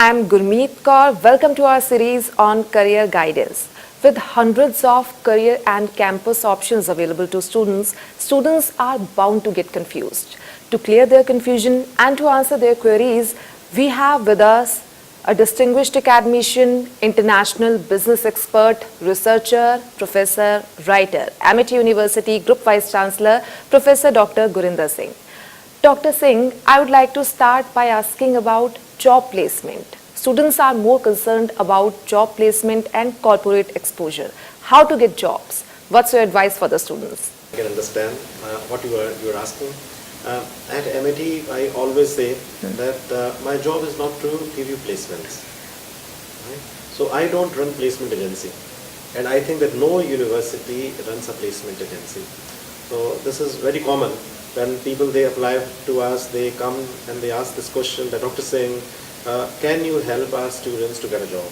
I'm Gurmeet Kaur. Welcome to our series on career guidance. With hundreds of career and campus options available to students, students are bound to get confused. To clear their confusion and to answer their queries, we have with us a distinguished academician, international business expert, researcher, professor, writer, AMITY University Group Vice Chancellor, Professor Dr. Gurinder Singh. Dr. Singh, I would like to start by asking about job placement. Students are more concerned about job placement and corporate exposure. How to get jobs? What's your advice for the students? I can understand what you are asking. At AMITY, I always say that my job is not to give you placements. Right? So I don't run placement agency, and I think that no university runs a placement agency. So this is very common. When people they apply to us, they come and they ask this question that Dr. Singh, can you help our students to get a job?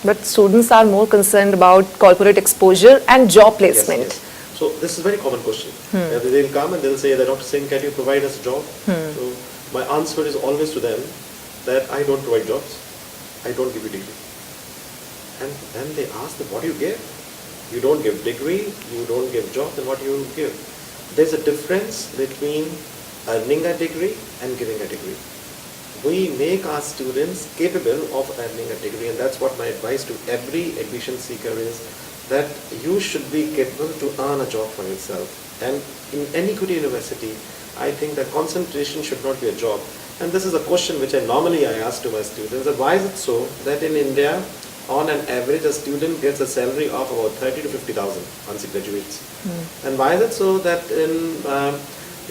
But students are more concerned about corporate exposure and job placement. Yes. So this is a very common question. They'll come and they'll say that Dr. Singh, can you provide us a job? So my answer is always to them that I don't provide jobs. I don't give you degree. And then they ask them, what do you give? You don't give degree, you don't give job, then what do you give? There's a difference between earning a degree and giving a degree. We make our students capable of earning a degree, and that's what my advice to every admission seeker is, that you should be capable to earn a job for yourself. And in any good university, I think that concentration should not be a job. And this is a question which I normally ask to my students, that why is it so that in India, on an average, a student gets a salary of about 30 to 50,000 once he graduates. And why is it so that in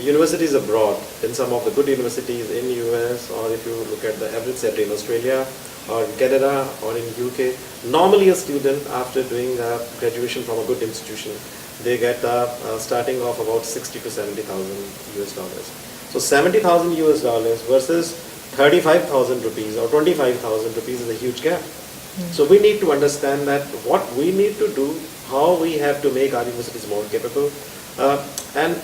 universities abroad, in some of the good universities in US, or if you look at the average salary in Australia, or in Canada, or in UK, normally a student after doing graduation from a good institution, they get starting off about 60 to 70,000 US dollars. So 70,000 US dollars versus 35,000 rupees or 25,000 rupees is a huge gap. So we need to understand that what we need to do, how we have to make our universities more capable. And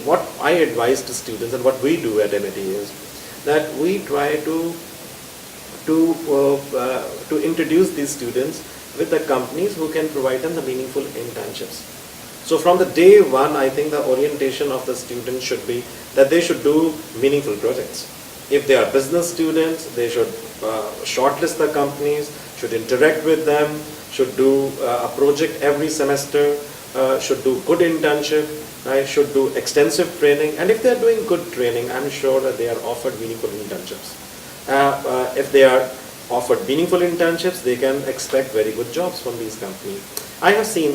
what I advise to students and what we do at AMITY is that we try to introduce these students with the companies who can provide them the meaningful internships. So from the day one, I think the orientation of the students should be that they should do meaningful projects. If they are business students, they should shortlist the companies, should interact with them, should do a project every semester, should do good internship, right? Should do extensive training. And if they are doing good training, I'm sure that they are offered meaningful internships. If they are offered meaningful internships, they can expect very good jobs from these companies. I have seen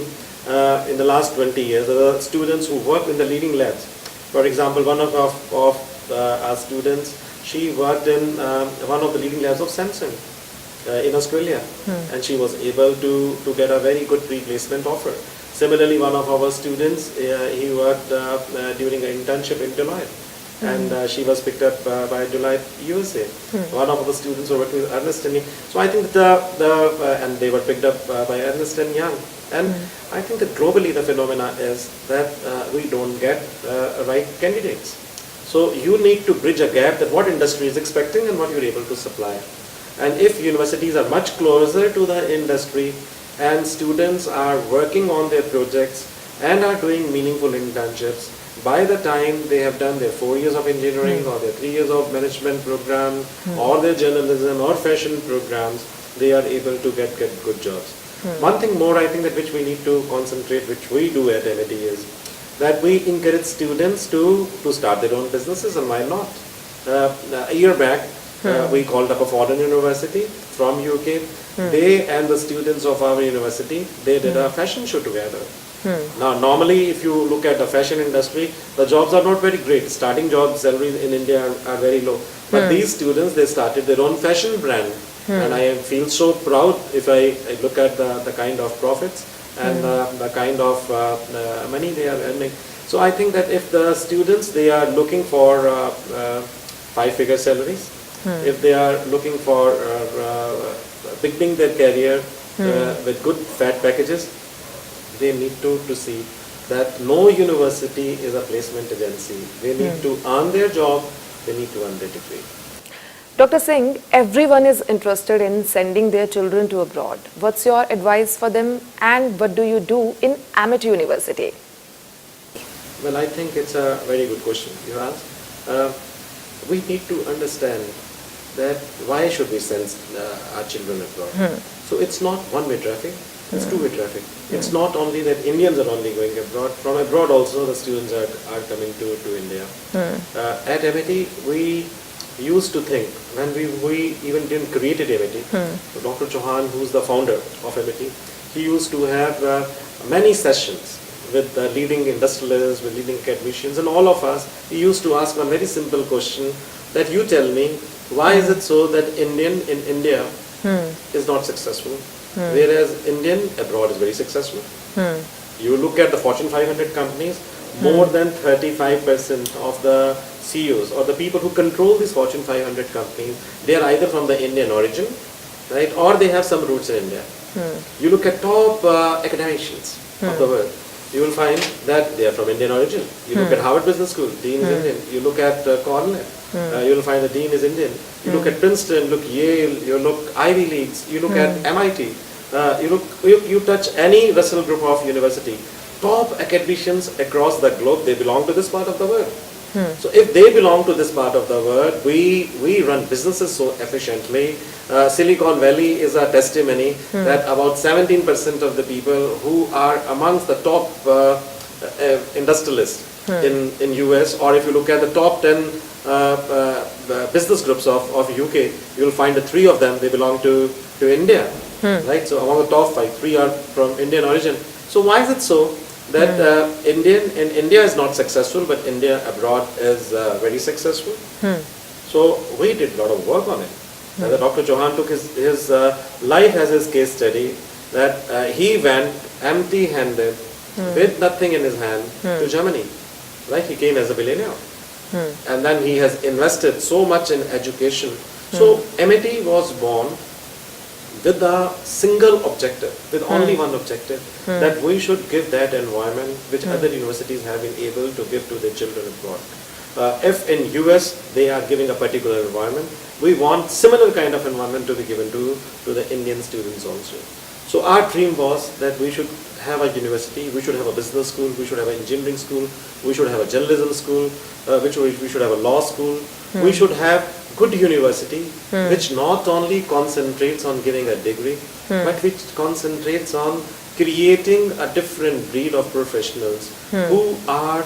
in the last 20 years, the students who work in the leading labs. For example, one of our students, she worked in one of the leading labs of Samsung in Australia, and she was able to get a very good pre-placement offer. Similarly, one of our students, he worked during an internship in Deloitte, and she was picked up by Deloitte USA. One of our students were working with Ernst & Young. So I think that and they were picked up by Ernst & Young. And I think that globally the phenomena is that we don't get right candidates. So you need to bridge a gap that what industry is expecting and what you're able to supply. And if universities are much closer to the industry and students are working on their projects and are doing meaningful internships, by the time they have done their 4 years of engineering or their 3 years of management program or their journalism or fashion programs, they are able to get good jobs. One thing more I think that which we need to concentrate, which we do at AMITY, is that we encourage students to start their own businesses, and why not? A year back, we called up a foreign university from UK. They and the students of our university, they did a fashion show together. Now, normally, if you look at the fashion industry, the jobs are not very great. Starting job salaries in India are very low. But these students, they started their own fashion brand. And I feel so proud if I look at the kind of profits and the kind of money they are earning. So I think that if the students, they are looking for 5-figure salaries, if they are looking for beginning their career with good fat packages, they need to see that no university is a placement agency. They need to earn their job, they need to earn their degree. Dr. Singh, everyone is interested in sending their children to abroad. What's your advice for them and what do you do in AMITY University? Well, I think it's a very good question you asked. We need to understand that why should we send our children abroad? So it's not one-way traffic, it's two-way traffic. It's not only that Indians are only going abroad, from abroad also the students are coming to India. At AMITY, we used to think, when we even didn't create AMITY, so Dr. Chauhan, who's the founder of AMITY, he used to have many sessions with the leading industrialists, with leading academicians, and all of us, he used to ask one very simple question, that you tell me, why is it so that Indian in India is not successful, whereas Indian abroad is very successful? You look at the Fortune 500 companies, more than 35% of the CEOs or the people who control these Fortune 500 companies, they are either from the Indian origin, right, or they have some roots in India. You look at top academicians of the world, you will find that they are from Indian origin. You look at Harvard Business School, Dean is Indian. You look at Cornell, you will find the Dean is Indian. You look at Princeton, look Yale, you look Ivy Leagues, you look at MIT, you touch any Russell Group of university, top academicians across the globe, they belong to this part of the world. So if they belong to this part of the world, we run businesses so efficiently. Silicon Valley is a testimony that about 17% of the people who are amongst the top industrialists in US, or if you look at the top 10 business groups of UK, you will find that 3 of them, they belong to India, right? So among the top 5, 3 are from Indian origin. So why is it so that Indian in India is not successful, but India abroad is very successful? So we did a lot of work on it. Dr. Chauhan took his life as his case study, that he went empty-handed with nothing in his hand to Germany. Right? He came as a billionaire. And then he has invested so much in education. So AMITY was born with a single objective, with only one objective, that we should give that environment which other universities have been able to give to their children abroad. If in US they are giving a particular environment, we want similar kind of environment to be given to the Indian students also. So our dream was that we should have a university, we should have a business school, we should have an engineering school, we should have a journalism school, we should have a law school, we should have good university which not only concentrates on giving a degree, but which concentrates on creating a different breed of professionals who are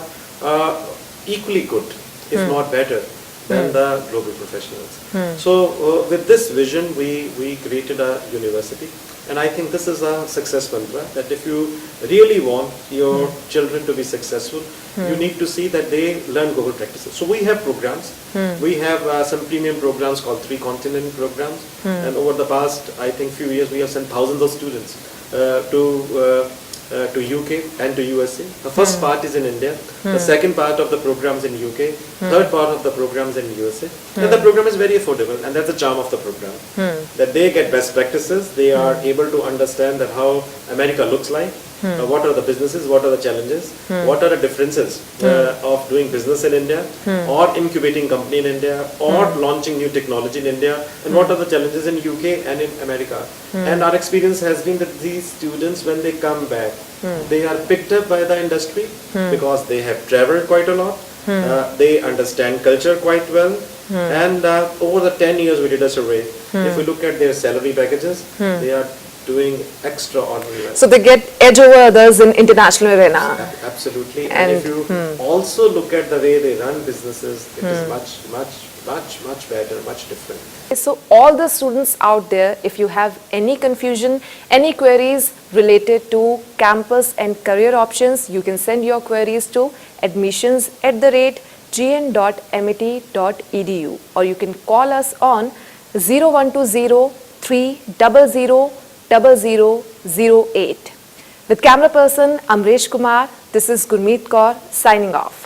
equally good, if not better, than the global professionals. So with this vision, we created a university. And I think this is a success mantra, that if you really want your children to be successful, you need to see that they learn global practices. So we have programs. We have some premium programs called 3 continent programs. And over the past, I think, few years, we have sent thousands of students to UK and to USA. The first part is in India. The second part of the programs in UK. Third part of the programs in USA. And the program is very affordable, and that's the charm of the program. That they get best practices. They are able to understand that how America looks like. What are the businesses, what are the challenges, what are the differences of doing business in India, or incubating company in India, or launching new technology in India, and what are the challenges in UK and in America. And our experience has been that these students, when they come back, they are picked up by the industry because they have traveled quite a lot, they understand culture quite well, and over the 10 years we did a survey. If we look at their salary packages, they are doing extraordinary well. So they get edge over others in international arena. Absolutely. And if you also look at the way they run businesses, it is much better, much different. So all the students out there, if you have any confusion, any queries related to campus and career options, you can send your queries to admissions@gn.mit.edu, or you can call us on 0120 300 0008. With camera person Amresh Kumar, this is Gurmeet Kaur signing off.